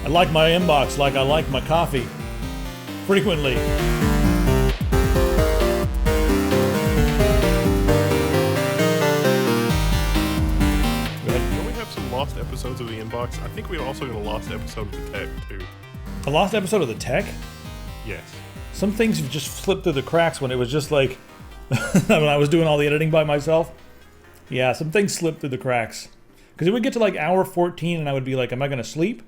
I like my inbox like I like my coffee. Frequently. Don't we have some lost episodes of the inbox? I think we also got a lost episode of the tech, too. A lost episode of the tech? Yes. Some things have just slipped through the cracks when it was just like... when I was doing all the editing by myself. Yeah, some things slipped through the cracks. Because it would get to like hour 14 and I would be like, am I going to sleep?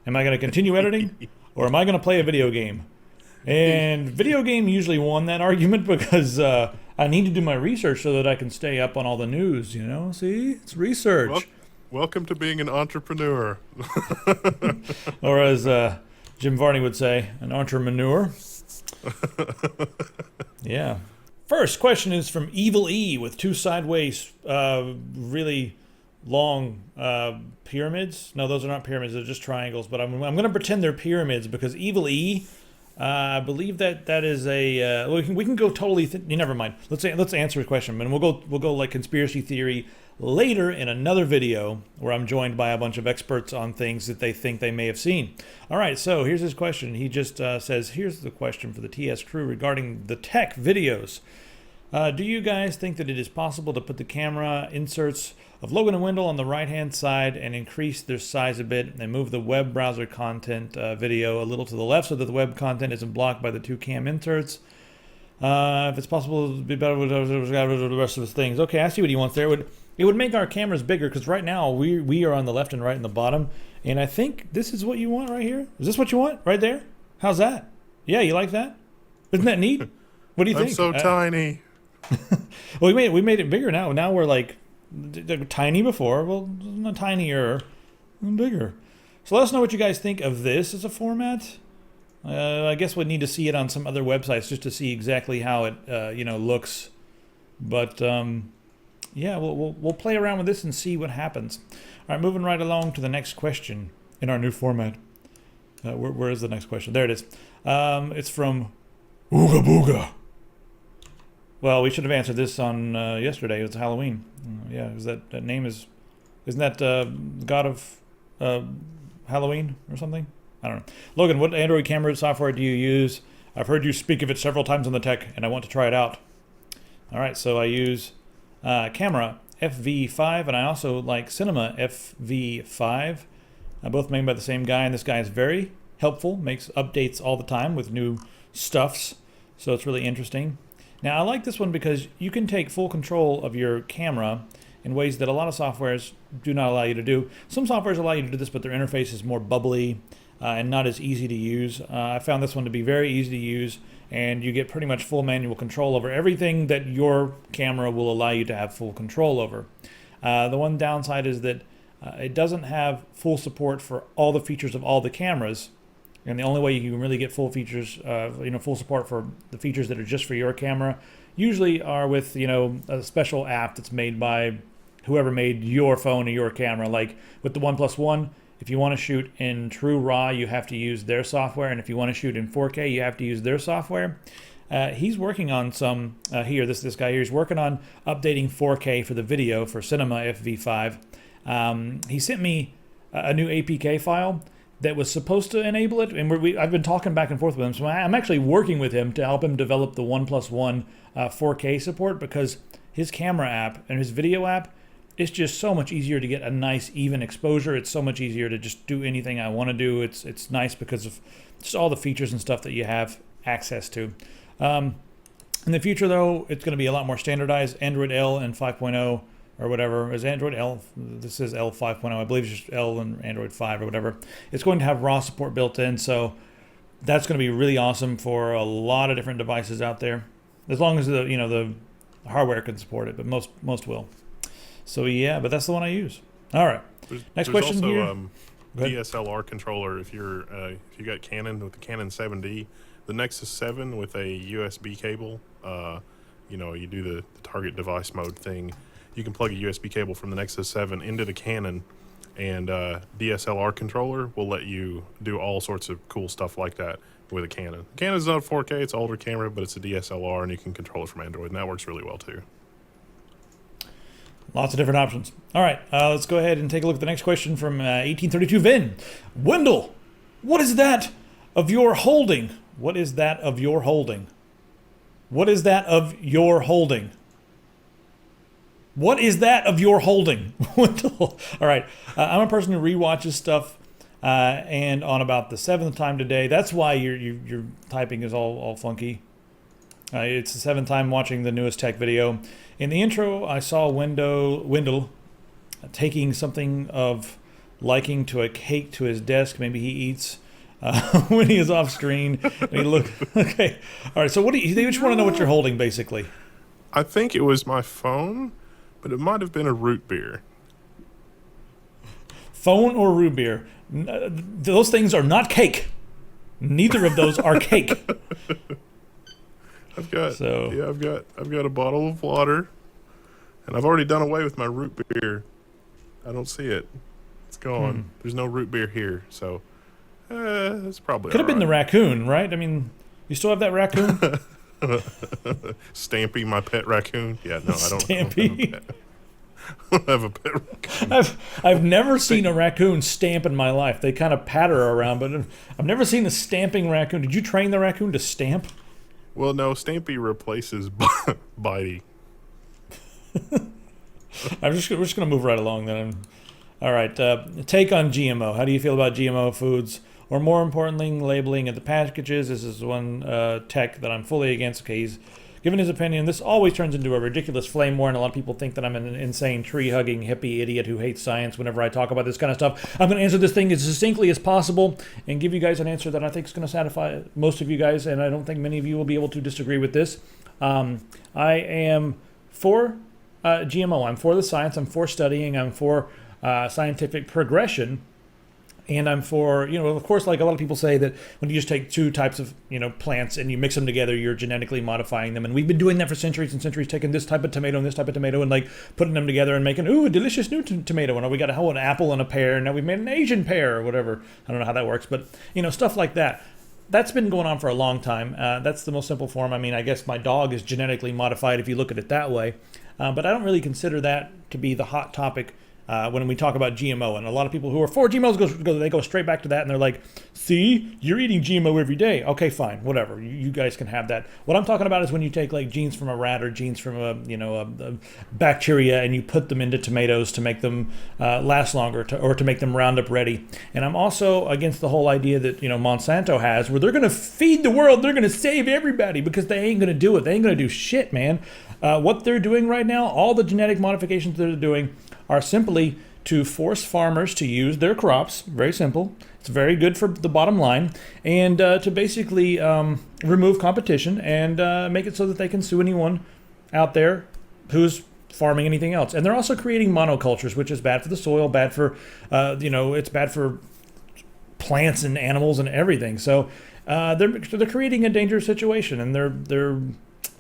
Am I going to continue editing? Or am I going to play a video game? And video game usually won that argument because I need to do my research so that I can stay up on all the news, you know? See? It's research. Welcome to being an entrepreneur. Or as Jim Varney would say, an entrepreneur. Yeah. First question is from Evil E with two sideways, really long pyramids. No, those are not pyramids; they're just triangles. But I'm going to pretend they're pyramids because Evil E, I believe that is a. We can go totally. Never mind. Let's answer the question, and we'll go like conspiracy theory later in another video where I'm joined by a bunch of experts on things that they think they may have seen. All right, so here's his question. He just says, here's the question for the TS crew regarding the tech videos. Do you guys think that it is possible to put the camera inserts of Logan and Wendell on the right-hand side and increase their size a bit and move the web browser content video a little to the left so that the web content isn't blocked by the two cam inserts? If it's possible, it would be better with the rest of the things. Okay, I see what he wants there. It would make our cameras bigger because right now we are on the left and right and the bottom. And I think this is what you want right here. Is this what you want right there? How's that? Yeah, you like that? Isn't that neat? What do you think? I'm so tiny. Well, we made it bigger now. Now we're like they're tiny before. Well, not tinier, bigger. So let us know what you guys think of this as a format. I guess we'd need to see it on some other websites just to see exactly how it looks. But yeah, we'll play around with this and see what happens. All right, moving right along to the next question in our new format. Where is the next question? There it is. It's from Ooga Booga. Well, we should have answered this on yesterday. It's Halloween. Yeah, is that name isn't that God of Halloween or something? I don't know. Logan, what Android camera software do you use? I've heard you speak of it several times on the tech, and I want to try it out. All right, so I use Camera FV5, and I also like Cinema FV5. Both made by the same guy, and this guy is very helpful, makes updates all the time with new stuffs, so it's really interesting. Now, I like this one because you can take full control of your camera in ways that a lot of softwares do not allow you to do. Some softwares allow you to do this, but their interface is more bubbly and not as easy to use. I found this one to be very easy to use, and you get pretty much full manual control over everything that your camera will allow you to have full control over. The one downside is that it doesn't have full support for all the features of all the cameras. And the only way you can really get full features, full support for the features that are just for your camera, usually are with, a special app that's made by whoever made your phone or your camera. Like with the OnePlus One, if you want to shoot in true RAW, you have to use their software, and if you want to shoot in 4K, you have to use their software. He's working on some this guy here. He's working on updating 4K for the video for Cinema FV5. He sent me a new APK file that was supposed to enable it, and I've been talking back and forth with him, so I'm actually working with him to help him develop the OnePlus One 4K support, because his camera app and his video app, it's just so much easier to get a nice even exposure. It's so much easier to just do anything I want to do. It's nice because of just all the features and stuff that you have access to. In the future, though, it's going to be a lot more standardized. Android L and 5.0 or whatever is Android L. This is L 5.0. I believe it's just L and Android 5 or whatever. It's going to have RAW support built in, so that's going to be really awesome for a lot of different devices out there, as long as the hardware can support it. But most will. So yeah, but that's the one I use. All right. Next question also, here. DSLR controller. If you got Canon with the Canon 7D, the Nexus 7 with a USB cable. You do the target device mode thing. You can plug a USB cable from the Nexus 7 into the Canon, and DSLR controller will let you do all sorts of cool stuff like that with a Canon. Canon's not 4K, it's an older camera, but it's a DSLR, and you can control it from Android, and that works really well too. Lots of different options. All right, let's go ahead and take a look at the next question from 1832 Vin. Wendell, What is that of your holding? What is that of your holding? What is that of your holding? What is that of your holding? All right. I'm a person who rewatches stuff, and on about the 7th time today. That's why your typing is all funky. It's the 7th time watching the newest tech video. In the intro, I saw Wendell taking something of liking to a cake to his desk. Maybe he eats when he is off screen. And he look okay. All right. So what do you just want to know what you're holding, basically? I think it was my phone, but it might have been a root beer. Phone or root beer? Those things are not cake. Neither of those are cake. I've got a bottle of water, and I've already done away with my root beer. I don't see it. It's gone. There's no root beer here, so it's probably could have been the raccoon, right? I mean, you still have that raccoon? Stampy, my pet raccoon. Yeah, no, I don't. Stampy. I don't have a pet raccoon. I've never seen a raccoon stamp in my life. They kind of patter around, but I've never seen a stamping raccoon. Did you train the raccoon to stamp? Well, no, Stampy replaces Bitey. We're just going to move right along then. All right, take on GMO. How do you feel about GMO foods? Or more importantly, labeling of the packages. This is one tech that I'm fully against. Okay, he's given his opinion. This always turns into a ridiculous flame war, and a lot of people think that I'm an insane tree-hugging hippie idiot who hates science whenever I talk about this kind of stuff. I'm going to answer this thing as succinctly as possible and give you guys an answer that I think is going to satisfy most of you guys, and I don't think many of you will be able to disagree with this. I am for GMO. I'm for the science. I'm for studying. I'm for scientific progression. And I'm for, of course, like a lot of people say that when you just take two types of, plants and you mix them together, you're genetically modifying them. And we've been doing that for centuries and centuries, taking this type of tomato and this type of tomato and like putting them together and making, a delicious new tomato. And we got an apple and a pear, and now we've made an Asian pear or whatever. I don't know how that works, but, stuff like that. That's been going on for a long time. That's the most simple form. I mean, I guess my dog is genetically modified if you look at it that way. But I don't really consider that to be the hot topic when we talk about GMO. And a lot of people who are for GMOs, they go straight back to that, and they're like, see, you're eating GMO every day. Okay, fine, whatever. You guys can have that. What I'm talking about is when you take like genes from a rat or genes from a bacteria, and you put them into tomatoes to make them last longer or to make them Roundup ready. And I'm also against the whole idea that Monsanto has, where they're going to feed the world, they're going to save everybody, because they ain't going to do it. They ain't going to do shit, man. What they're doing right now, all the genetic modifications that they're doing, are simply to force farmers to use their crops. Very simple. It's very good for the bottom line. And to basically remove competition and make it so that they can sue anyone out there who's farming anything else. And they're also creating monocultures, which is bad for the soil, bad for, it's bad for plants and animals and everything. So they're creating a dangerous situation, and they're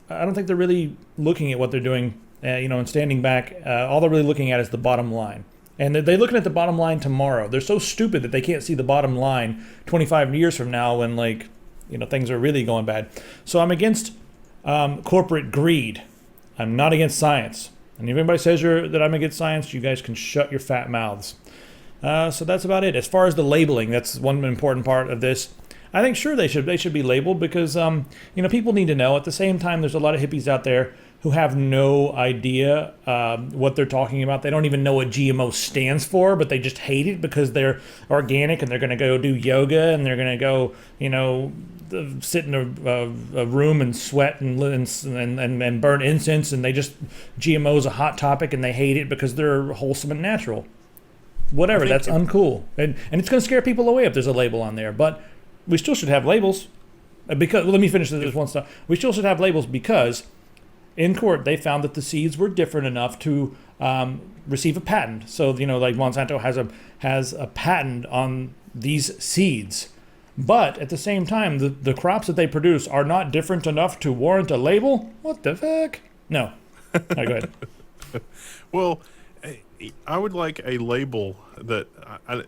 I don't think they're really looking at what they're doing, and standing back. All they're really looking at is the bottom line. And they're looking at the bottom line tomorrow. They're so stupid that they can't see the bottom line 25 years from now when, things are really going bad. So I'm against corporate greed. I'm not against science. And if anybody says that I'm against science, you guys can shut your fat mouths. So that's about it. As far as the labeling, that's one important part of this. I think sure they should be labeled because people need to know. At the same time, there's a lot of hippies out there who have no idea what they're talking about. They don't even know what GMO stands for, but they just hate it because they're organic and they're going to go do yoga and they're going to go sit in a room and sweat and burn incense, and GMO is a hot topic and they hate it because they're wholesome and natural. Whatever, that's uncool, and it's going to scare people away if there's a label on there, but we still should have labels because, let me finish this one stuff. We still should have labels because in court they found that the seeds were different enough to receive a patent. So, like Monsanto has a patent on these seeds. But at the same time, the crops that they produce are not different enough to warrant a label? What the fuck? No. All right, go ahead. Well, I would like a label that,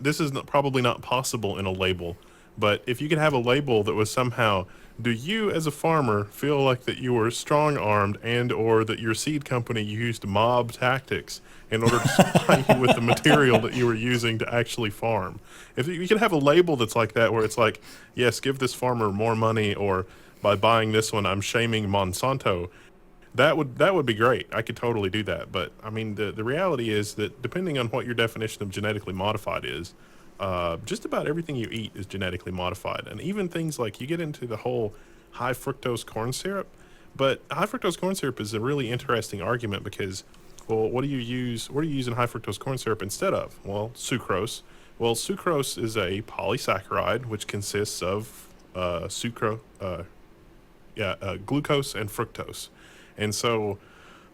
this is probably not possible in a label, But if you could have a label that was somehow, do you as a farmer feel like that you were strong-armed and or that your seed company used mob tactics in order to supply you with the material that you were using to actually farm? If you could have a label that's like that, where it's like, yes, give this farmer more money, or by buying this one, I'm shaming Monsanto. That would be great. I could totally do that. But I mean, the reality is that depending on what your definition of genetically modified is, just about everything you eat is genetically modified, and even things like you get into the whole high fructose corn syrup. But high fructose corn syrup is a really interesting argument because, well, what do you use? What are you using high fructose corn syrup instead of? Well, sucrose. Well, sucrose is a polysaccharide which consists of glucose and fructose. And so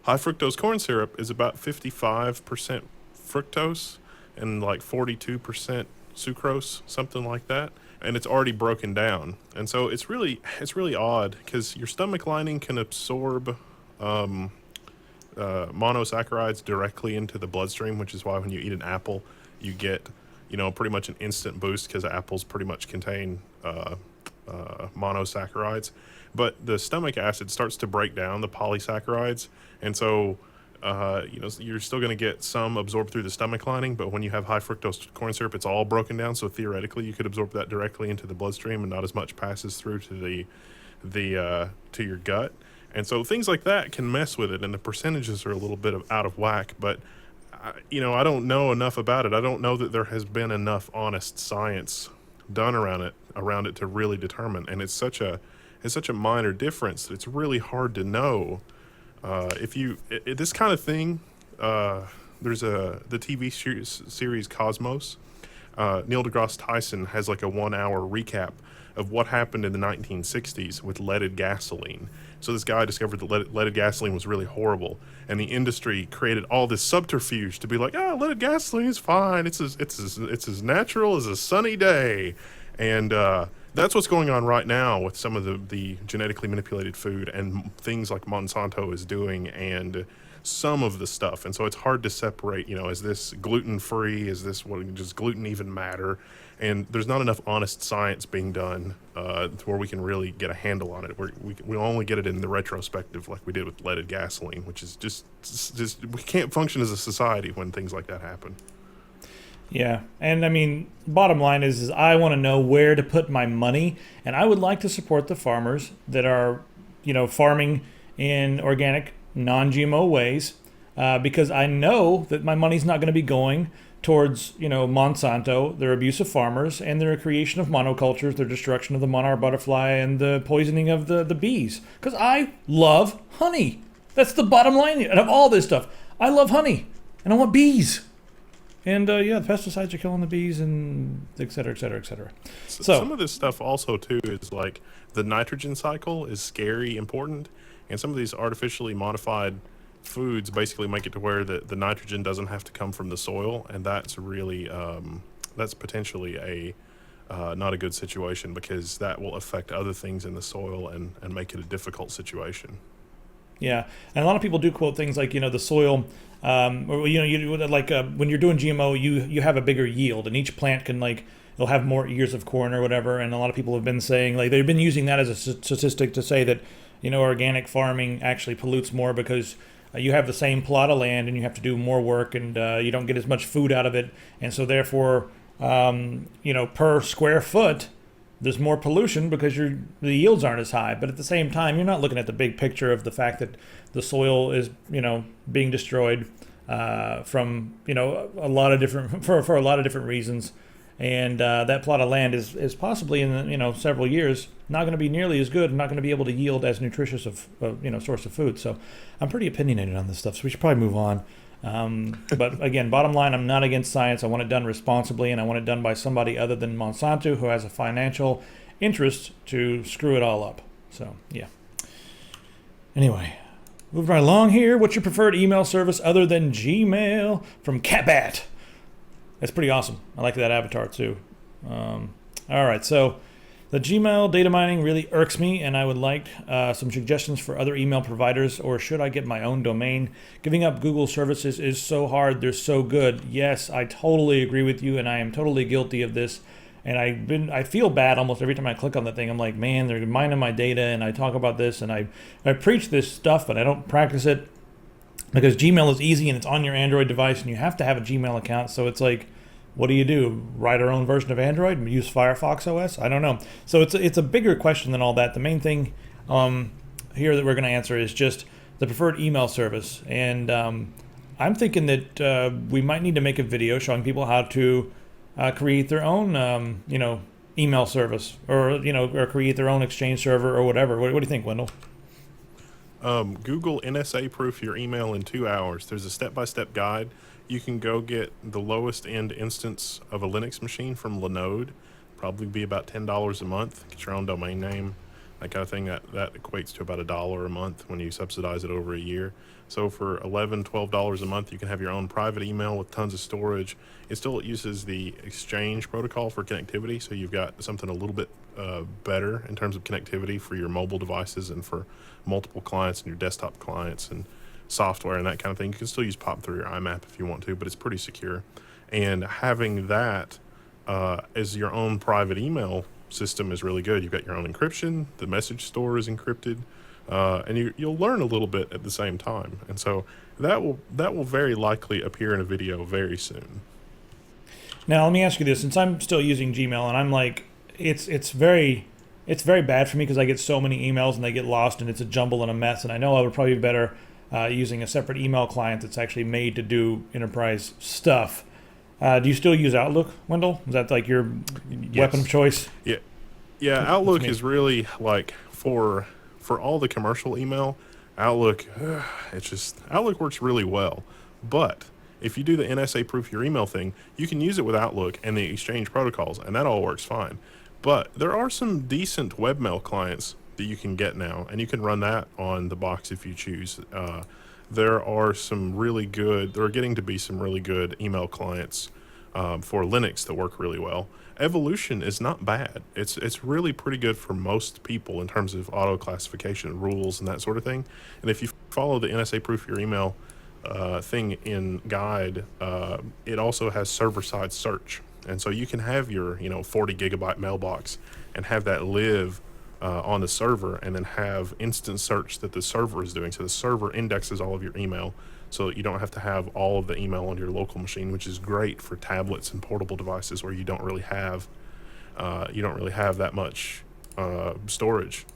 high fructose corn syrup is about 55% fructose and like 42% sucrose, something like that. And it's already broken down. And so it's really odd because your stomach lining can absorb monosaccharides directly into the bloodstream, which is why when you eat an apple, you get, pretty much an instant boost because apples pretty much contain monosaccharides. But the stomach acid starts to break down the polysaccharides, and so you're still going to get some absorbed through the stomach lining. But when you have high fructose corn syrup, it's all broken down. So theoretically, you could absorb that directly into the bloodstream, and not as much passes through to to your gut. And so things like that can mess with it, and the percentages are a little bit out of whack. But I don't know enough about it. I don't know that there has been enough honest science done around it to really determine. And it's such a minor difference that it's really hard to know. This kind of thing, there's the TV series Cosmos. Neil deGrasse Tyson has like a 1 hour recap of what happened in the 1960s with leaded gasoline. So this guy discovered that leaded gasoline was really horrible, and the industry created all this subterfuge to be like, leaded gasoline is fine. It's as natural as a sunny day. And that's what's going on right now with some of the genetically manipulated food and things like Monsanto is doing, and some of the stuff. And so it's hard to separate, is this gluten-free? Is this does gluten even matter? And there's not enough honest science being done to where we can really get a handle on it. We only get it in the retrospective like we did with leaded gasoline, which is just we can't function as a society when things like that happen. Yeah, and I mean, bottom line is I want to know where to put my money, and I would like to support the farmers that are, farming in organic, non-GMO ways, because I know that my money's not going to be going towards, Monsanto, their abuse of farmers, and their creation of monocultures, their destruction of the monarch butterfly, and the poisoning of the bees. Because I love honey. That's the bottom line of all this stuff. I love honey, and I want bees. And the pesticides are killing the bees, and et cetera, et cetera, et cetera. So some of this stuff also too is like the nitrogen cycle is scary important, and some of these artificially modified foods basically make it to where the nitrogen doesn't have to come from the soil, and that's really that's potentially a not a good situation, because that will affect other things in the soil and make it a difficult situation. Yeah, and a lot of people do quote things like, the soil, or when you're doing GMO, you have a bigger yield, and each plant can they'll have more ears of corn or whatever. And a lot of people have been saying they've been using that as a statistic to say that organic farming actually pollutes more because you have the same plot of land and you have to do more work, and you don't get as much food out of it, and so therefore per square foot there's more pollution because the yields aren't as high. But at the same time, you're not looking at the big picture of the fact that the soil is, being destroyed from, a lot of different for a lot of different reasons. And that plot of land is possibly in the, several years not going to be nearly as good and not going to be able to yield as nutritious of source of food. So I'm pretty opinionated on this stuff. So we should probably move on. But again, bottom line, I'm not against science. I want it done responsibly, and I want it done by somebody other than Monsanto, who has a financial interest to screw it all up. So, yeah. Anyway, moving right along here. What's your preferred email service other than Gmail? From Catbat. That's pretty awesome. I like that avatar, too. All right, so the Gmail data mining really irks me, and I would like some suggestions for other email providers, or should I get my own domain? Giving up Google services is so hard. They're so good. Yes, I totally agree with you, and I am totally guilty of this. And I feel bad almost every time I click on the thing. I'm like, man, they're mining my data, and I talk about this, and I preach this stuff, but I don't practice it because Gmail is easy and it's on your Android device, and you have to have a Gmail account. So it's like, what do? Write our own version of Android? Use Firefox OS? I don't know. So it's a bigger question than all that. The main thing here that we're going to answer is just the preferred email service. And I'm thinking that we might need to make a video showing people how to create their own, email service, or create their own Exchange server or whatever. What do you think, Wendell? Google NSA proof your email in 2 hours. There's a step-by-step guide. You can go get the lowest end instance of a Linux machine from Linode. Probably be about $10 a month. Get your own domain name, that kind of thing. That equates to about $1 a month when you subsidize it over a year. So for $11, $12 a month, you can have your own private email with tons of storage. It still uses the Exchange protocol for connectivity, so you've got something a little bit better in terms of connectivity for your mobile devices and for multiple clients and your desktop clients and software and that kind of thing. You can still use POP through your IMAP if you want to, but it's pretty secure. And having that as your own private email system is really good. You've got your own encryption, the message store is encrypted, and you'll learn a little bit at the same time. And so that will very likely appear in a video very soon. Now let me ask you this: since I'm still using Gmail, and I'm like, it's very bad for me because I get so many emails and they get lost and it's a jumble and a mess. And I know I would probably be better using a separate email client that's actually made to do enterprise stuff. Do you still use Outlook, Wendell? Is that like your weapon of choice? Yeah. Outlook is really like for all the commercial email. Outlook works really well. But if you do the NSA proof your email thing, you can use it with Outlook and the Exchange protocols, and that all works fine. But there are some decent webmail clients that you can get now, and you can run that on the box if you choose. There are getting to be some really good email clients for Linux that work really well. Evolution is not bad. It's really pretty good for most people in terms of auto classification rules and that sort of thing. And if you follow the NSA proof your email thing in guide, it also has server-side search. And so you can have your 40 gigabyte mailbox and have that live on the server, and then have instant search that the server is doing. So the server indexes all of your email, so you don't have to have all of the email on your local machine, which is great for tablets and portable devices where you don't really have that much storage.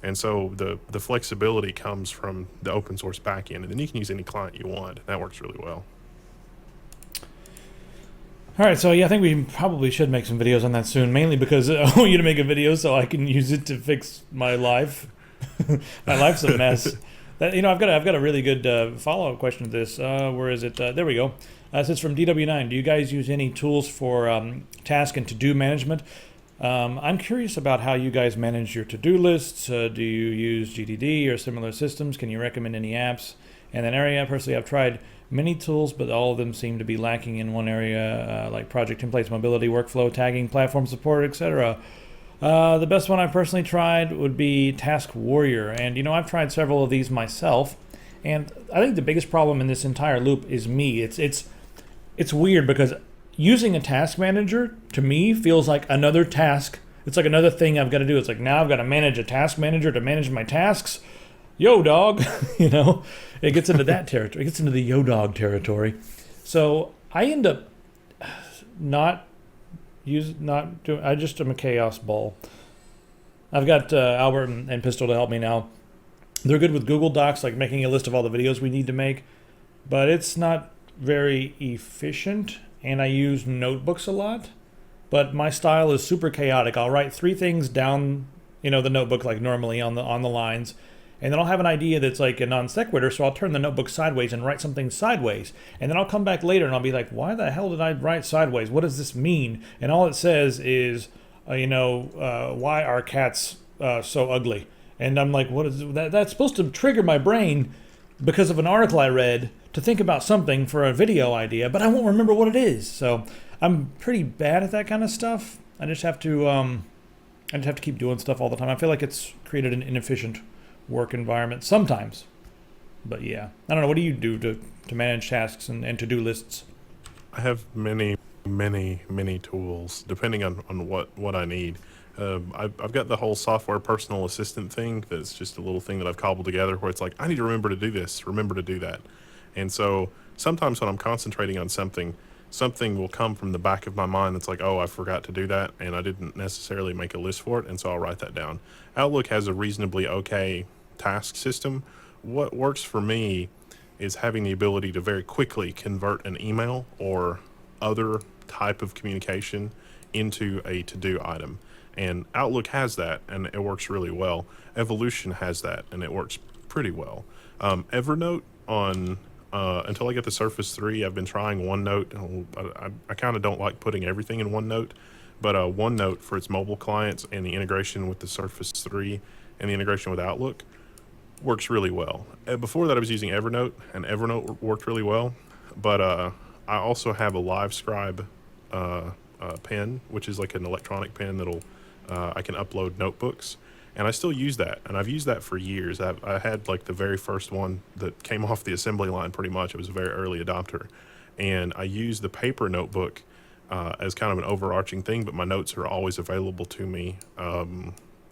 And so the flexibility comes from the open source backend, and then you can use any client you want. That works really well. All right, so yeah, I think we probably should make some videos on that soon, mainly because I want you to make a video so I can use it to fix my life. My life's a mess. I've got a really good follow-up question to this. Where is it? There we go. This is from DW9. Do you guys use any tools for task and to-do management? I'm curious about how you guys manage your to-do lists. Do you use GTD or similar systems? Can you recommend any apps in that area? Personally, I've tried many tools, but all of them seem to be lacking in one area, like project templates, mobility, workflow, tagging, platform support, etc. The best one I've personally tried would be Task Warrior, and I've tried several of these myself, and I think the biggest problem in this entire loop is me. It's weird because using a task manager to me feels like another task. It's like another thing I've got to do. It's like now I've got to manage a task manager to manage my tasks. Yo, dog, it gets into that territory. It gets into the yo, dog territory. So I end up I just am a chaos ball. I've got Albert and Pistol to help me now. They're good with Google Docs, like making a list of all the videos we need to make, but it's not very efficient, and I use notebooks a lot, but my style is super chaotic. I'll write 3 things down, the notebook like normally on the lines, and then I'll have an idea that's like a non sequitur, so I'll turn the notebook sideways and write something sideways. And then I'll come back later and I'll be like, why the hell did I write sideways? What does this mean? And all it says is, why are cats so ugly? And I'm like, what is that? That's supposed to trigger my brain because of an article I read to think about something for a video idea, but I won't remember what it is. So I'm pretty bad at that kind of stuff. I just have to keep doing stuff all the time. I feel like it's created an inefficient work environment sometimes. But yeah, I don't know. What do you do to manage tasks and to-do lists? I have many many tools depending on what I need. I've got the whole software personal assistant thing that's just a little thing that I've cobbled together where it's like, I need to remember to do this, remember to do that. And so sometimes when I'm concentrating on something, something will come from the back of my mind that's like, oh, I forgot to do that, and I didn't necessarily make a list for it, and so I'll write that down. Outlook has a reasonably okay task system. What works for me is having the ability to very quickly convert an email or other type of communication into a to-do item. And Outlook has that, and it works really well. Evolution has that, and it works pretty well. Evernote on until I get the Surface 3, I've been trying OneNote. I kind of don't like putting everything in OneNote, but OneNote for its mobile clients and the integration with the Surface 3 and the integration with Outlook works really well. Before that, I was using Evernote, and Evernote worked really well. But I also have a LiveScribe pen, which is like an electronic pen that'll I can upload notebooks, and I still use that, and I've used that for years. I had like the very first one that came off the assembly line pretty much. It was a very early adopter, and I use the paper notebook as kind of an overarching thing, but my notes are always available to me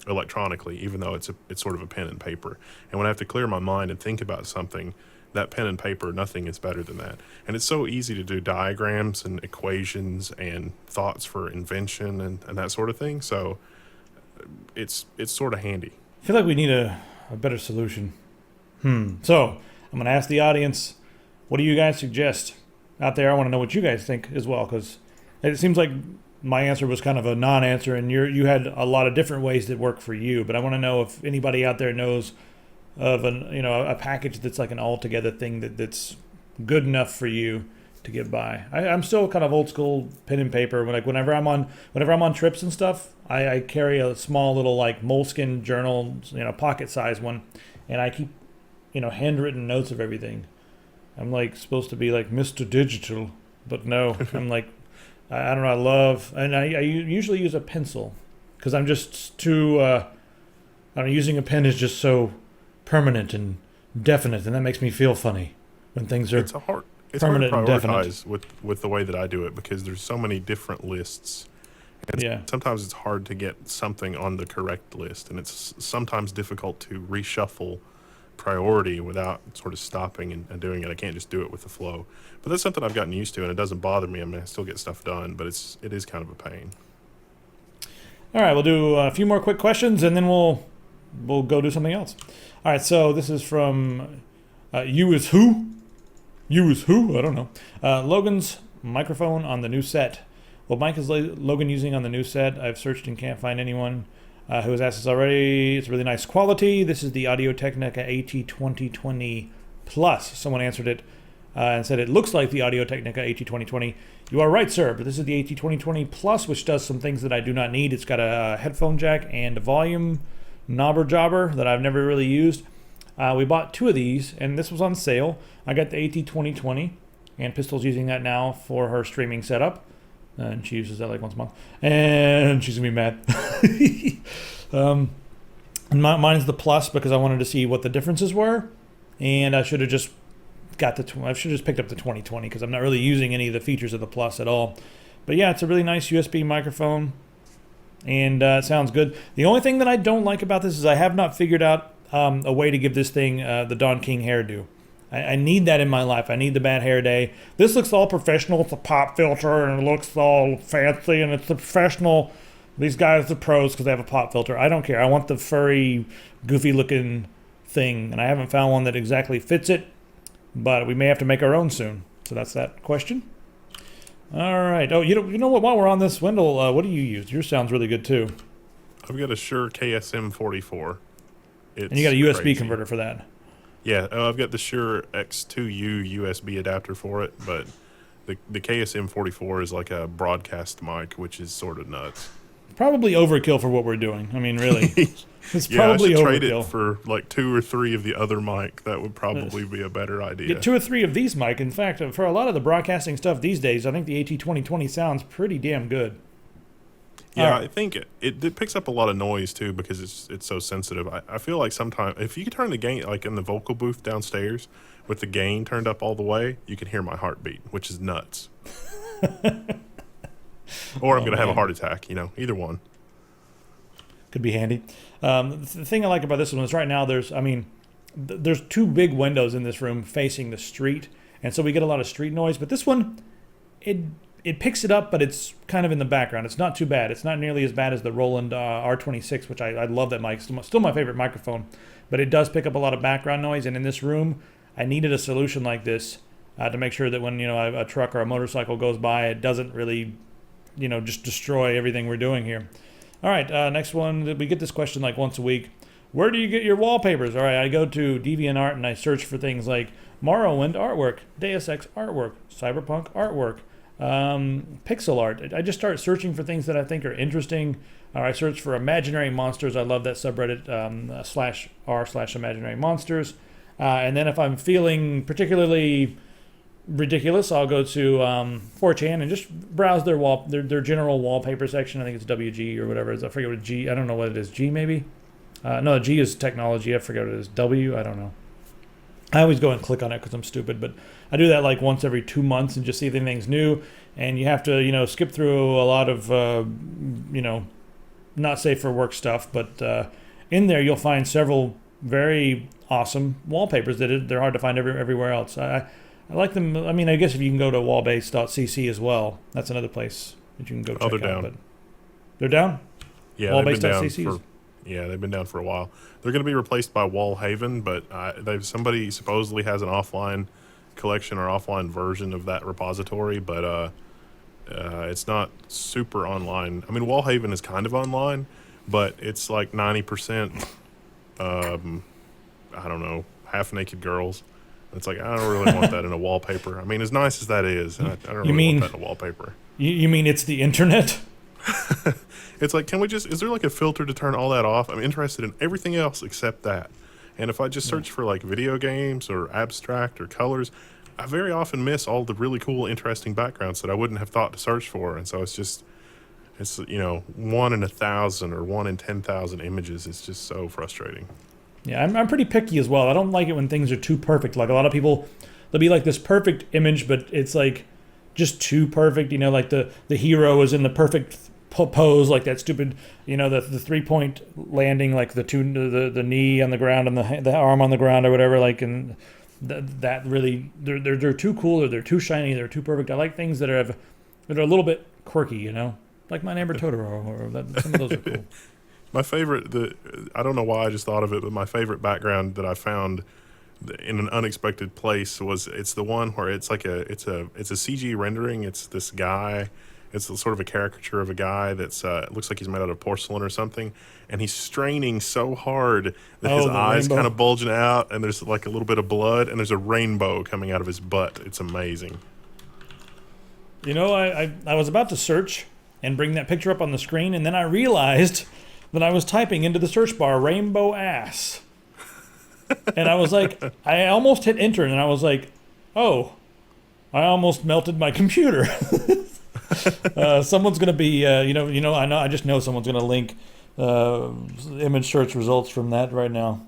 electronically, even though it's sort of a pen and paper. And when I have to clear my mind and think about something, that pen and paper, nothing is better than that. And it's so easy to do diagrams and equations and thoughts for invention and that sort of thing. So it's sort of handy. I feel like we need a better solution. So I'm going to ask the audience, what do you guys suggest out there? I want to know what you guys think as well, because it seems like my answer was kind of a non-answer, and you had a lot of different ways that work for you. But I want to know if anybody out there knows of a package that's like an all-together thing that's good enough for you to get by. I'm still kind of old school pen and paper. Whenever I'm on trips and stuff, I carry a small little like moleskin journal, pocket size one, and I keep handwritten notes of everything. I'm like supposed to be like Mr. Digital, but no, I'm like I don't know. I usually use a pencil because I'm just too. Using a pen is just so permanent and definite, and that makes me feel funny when things are it's hard to permanent and prioritize definite. with the way that I do it, because there's so many different lists, and Yeah. sometimes it's hard to get something on the correct list, and it's sometimes difficult to reshuffle priority without sort of stopping and doing it. I can't just do it with the flow, but that's something I've gotten used to, and it doesn't bother me. I mean, I still get stuff done, but it is kind of a pain. All right, we'll do a few more quick questions, and then we'll go do something else. All right, so this is from you is who? You is who? I don't know. Logan's microphone on the new set. What mic is Logan using on the new set? I've searched and can't find anyone who has asked this already. It's really nice quality. This is the Audio-Technica AT2020 Plus. Someone answered it and said it looks like the Audio-Technica AT2020. You are right, sir, but this is the AT2020 Plus, which does some things that I do not need. It's got a headphone jack and a volume knobber jobber that I've never really used. We bought two of these, and this was on sale. I got the AT2020, and Pistol's using that now for her streaming setup, and she uses that like once a month, and she's gonna be mad. Mine's the Plus because I wanted to see what the differences were, and I should have just picked up the 2020 because I'm not really using any of the features of the Plus at all. But yeah, it's a really nice USB microphone. And it sounds good. The only thing that I don't like about this is I have not figured out a way to give this thing the Don King hairdo. I need that in my life. I need the bad hair day. This looks all professional. It's a pop filter, and it looks all fancy, and it's the professional. These guys are pros because they have a pop filter. I don't care. I want the furry, goofy-looking thing, and I haven't found one that exactly fits it, but we may have to make our own soon. So that's that question. All right. Oh, you know what? While we're on this, Wendell, what do you use? Yours sounds really good too. I've got a Shure KSM44. And you got a USB converter for that. Yeah, I've got the Shure X2U USB adapter for it, but the KSM44 is like a broadcast mic, which is sort of nuts. Probably overkill for what we're doing. I mean, really. It's Yeah, probably I should overkill. trade it for like 2 or 3 of the other mic. That would probably be a better idea. Get 2 or 3 of these mic. In fact, for a lot of the broadcasting stuff these days, I think the AT2020 sounds pretty damn good. Yeah, Right. I think it picks up a lot of noise too because it's so sensitive. I feel like sometimes if you could turn the gain, like in the vocal booth downstairs with the gain turned up all the way, you can hear my heartbeat, which is nuts. or I'm Oh, going to have a man. heart attack. Either one. Could be handy. The thing I like about this one is right now there's two big windows in this room facing the street, and so we get a lot of street noise. But this one, it picks it up, but it's kind of in the background. It's not too bad. It's not nearly as bad as the Roland R26, which I love that mic. Still my favorite microphone, but it does pick up a lot of background noise. And in this room, I needed a solution like this to make sure that when a truck or a motorcycle goes by, it doesn't really just destroy everything we're doing here. All right, next one. We get this question like once a week. Where do you get your wallpapers? All right, I go to DeviantArt and I search for things like Morrowind artwork, Deus Ex artwork, Cyberpunk artwork, pixel art. I just start searching for things that I think are interesting. I search for imaginary monsters. I love that subreddit /r/imaginary monsters. And then if I'm feeling particularly ridiculous, I'll go to 4chan and just browse their general wallpaper section. I think it's WG or whatever it is. I forget what G. I don't know what it is. G maybe. No, G is technology. I forget what it is. W. I don't know. I always go and click on it because I'm stupid, but I do that like once every 2 months and just see if anything's new. And you have to skip through a lot of not safe for work stuff, but in there you'll find several very awesome wallpapers they're hard to find everywhere else. I like them. I mean, I guess if you can go to wallbase.cc as well, that's another place that you can go check they're out. down. But they're down? Yeah, they've been down Wallbase.cc? they've been down for a while. They're going to be replaced by Wallhaven, but somebody supposedly has an offline collection or offline version of that repository, but it's not super online. I mean, Wallhaven is kind of online, but it's like 90%, I don't know, half-naked girls. It's like, I don't really want that in a wallpaper. I mean, as nice as that is, I don't really want that in a wallpaper. You mean it's the internet? It's like, is there like a filter to turn all that off? I'm interested in everything else except that. And if I just search for like video games or abstract or colors, I very often miss all the really cool, interesting backgrounds that I wouldn't have thought to search for. And so it's 1 in 1,000 or 1 in 10,000 images. It's just so frustrating. Yeah, I'm pretty picky as well. I don't like it when things are too perfect. Like a lot of people, they'll be like this perfect image, but it's like just too perfect. Like the hero is in the perfect pose, like that stupid, the 3-point landing, like the knee on the ground and the arm on the ground or whatever. Like, and that really they're too cool or they're too shiny, they're too perfect. I like things that are a little bit quirky, like My Neighbor Totoro, or some of those are cool. My favorite, I don't know why I just thought of it, but my favorite background that I found in an unexpected place it's the one where it's a CG rendering. It's this guy. It's sort of a caricature of a guy that's looks like he's made out of porcelain or something, and he's straining so hard that his eyes kind of bulging out, and there's like a little bit of blood, and there's a rainbow coming out of his butt. It's amazing. I was about to search and bring that picture up on the screen, and then I realized that I was typing into the search bar rainbow ass. And I was like, I almost hit enter, and I was like, oh, I almost melted my computer. Someone's going to be, I just know someone's going to link image search results from that right now.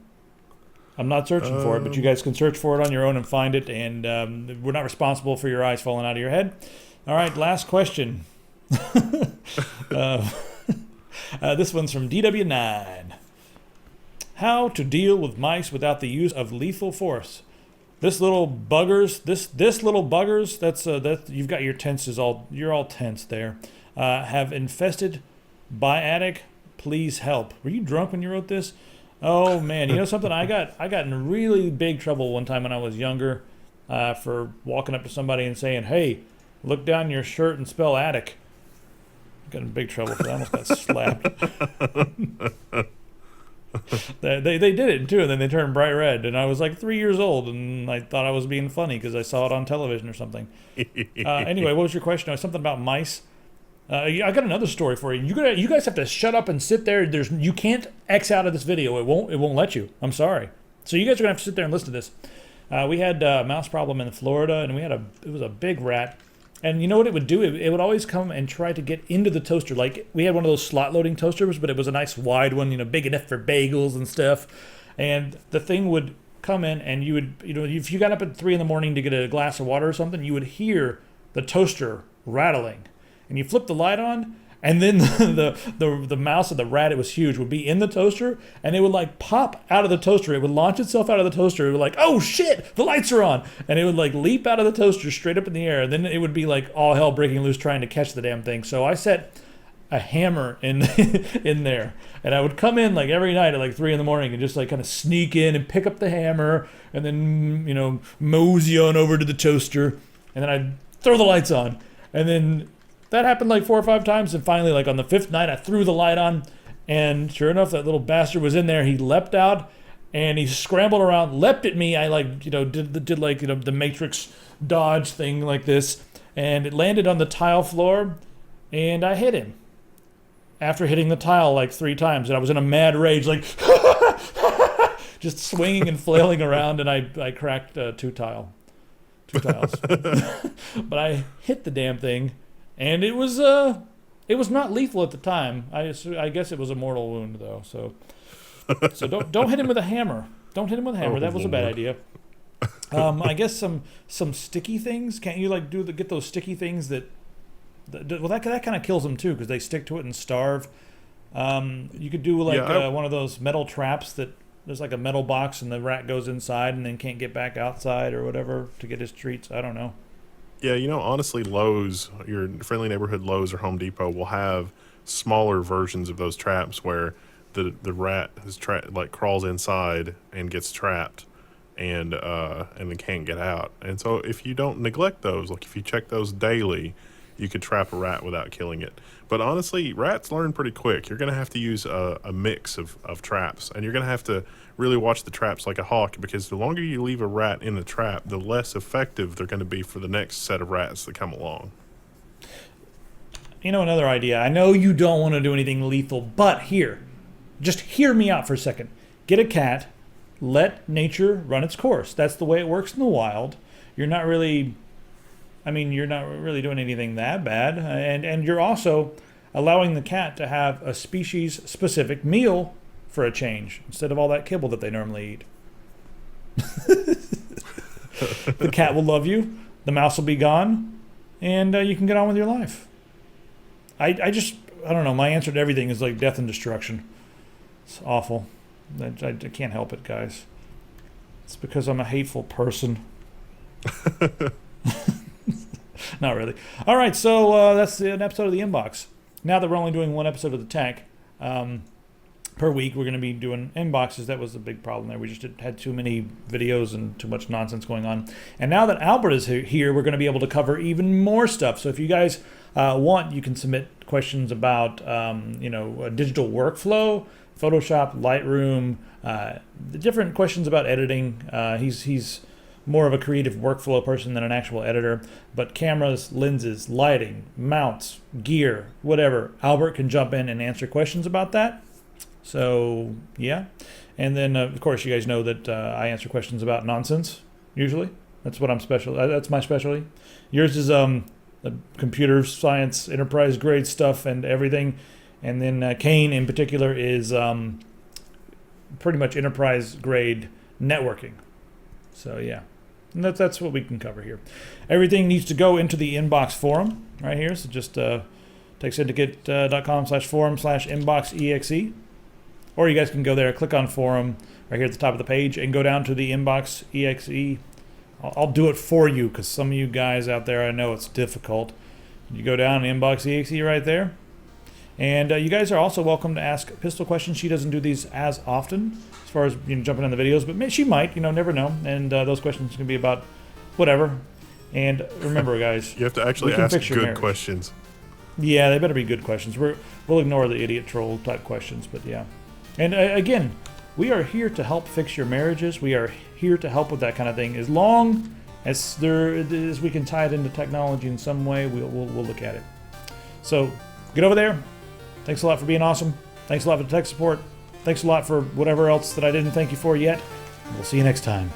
I'm not searching for it, but you guys can search for it on your own and find it, and we're not responsible for your eyes falling out of your head. All right, last question. This one's from DW9. How to deal with mice without the use of lethal force? This little buggers, that's you've got your tenses you're all tense there. Have infested Biatic, please help. Were you drunk when you wrote this? Oh man, you know something? I got in really big trouble one time when I was younger for walking up to somebody and saying, "Hey, look down your shirt and spell attic." Got in big trouble for that. I almost got slapped. They did it too, and then they turned bright red, and I was like 3 years old, and I thought I was being funny because I saw it on television or something. Anyway, what was your question? Something about mice. I got another story for you. You guys have to shut up and sit there. You can't X out of this video. It won't let you. I'm sorry. So you guys are gonna have to sit there and listen to this. We had a mouse problem in Florida, and it was a big rat. And you know what it would do? It would always come and try to get into the toaster. Like, we had one of those slot loading toasters, but it was a nice wide one, big enough for bagels and stuff. And the thing would come in, and you would, if you got up at 3 a.m. to get a glass of water or something, you would hear the toaster rattling. and you flip the light on, and then the mouse of the rat, it was huge, would be in the toaster, and it would like pop out of the toaster. It would launch itself out of the toaster. It would like, oh shit, the lights are on. And it would like leap out of the toaster straight up in the air. And then it would be like all hell breaking loose trying to catch the damn thing. So I set a hammer in in there. And I would come in like every night at like 3 a.m. and just like kind of sneak in and pick up the hammer and then, you know, mosey on over to the toaster. And then I'd throw the lights on. And then that happened like 4 or 5 times, and finally, like on the 5th night, I threw the light on, and sure enough, that little bastard was in there. He leapt out, and he scrambled around, leapt at me. I like, you know, did like, you know, the Matrix dodge thing like this, and it landed on the tile floor, and I hit him. After hitting the tile like 3 times, and I was in a mad rage, like just swinging and flailing around, and I cracked 2 tiles. But I hit the damn thing. And it was not lethal at the time. I guess it was a mortal wound though. So don't hit him with a hammer. Don't hit him with a hammer. That was a bad idea. I guess some sticky things. Can't you like get those sticky things that kind of kills them too, because they stick to it and starve. You could do like one of those metal traps that there's like a metal box and the rat goes inside and then can't get back outside or whatever to get his treats. I don't know. Yeah, you know, honestly, Lowe's, your friendly neighborhood Lowe's or Home Depot will have smaller versions of those traps where the rat like crawls inside and gets trapped and then can't get out. And so if you don't neglect those, like if you check those daily, you could trap a rat without killing it. But honestly, rats learn pretty quick. You're going to have to use a mix of traps, and you're going to have to really watch the traps like a hawk, because the longer you leave a rat in the trap, the less effective they're going to be for the next set of rats that come along. You know, another idea. I know you don't want to do anything lethal, but just hear me out for a second. Get a cat, let nature run its course. That's the way it works in the wild. You're not really doing anything that bad. And you're also allowing the cat to have a species-specific meal for a change, instead of all that kibble that they normally eat. The cat will love you, the mouse will be gone, and you can get on with your life. I don't know, my answer to everything is like death and destruction. It's awful. I can't help it, guys. It's because I'm a hateful person. Not really. All right, so that's an episode of the Inbox. Now that we're only doing 1 episode of the Tech per week, we're going to be doing inboxes. That was the big problem there. We just had too many videos and too much nonsense going on. And now that Albert is here, we're going to be able to cover even more stuff. So if you guys want, you can submit questions about digital workflow, Photoshop, Lightroom, the different questions about editing. He's more of a creative workflow person than an actual editor, but cameras, lenses, lighting, mounts, gear, whatever, Albert can jump in and answer questions about that. So yeah, and then of course you guys know that I answer questions about nonsense usually. That's what I'm special. That's my specialty. Yours is the computer science, enterprise grade stuff and everything, and then Kane in particular is pretty much enterprise grade networking. So yeah. And that's what we can cover here. Everything needs to go into the Inbox forum right here. So just take syndicate.com/forum/Inbox.exe. Or you guys can go there, click on forum right here at the top of the page, and go down to the Inbox.exe. I'll do it for you, because some of you guys out there, I know it's difficult. You go down to Inbox.exe right there. And you guys are also welcome to ask Pistol questions. She doesn't do these as often, as far as jumping in the videos, but she might, never know. And those questions can be about whatever. And remember, guys, you have to actually ask good questions. Yeah, they better be good questions. We'll ignore the idiot troll type questions, but yeah. And again, we are here to help fix your marriages. We are here to help with that kind of thing. As long as we can tie it into technology in some way, we'll look at it. So get over there. Thanks a lot for being awesome. Thanks a lot for the tech support. Thanks a lot for whatever else that I didn't thank you for yet. We'll see you next time.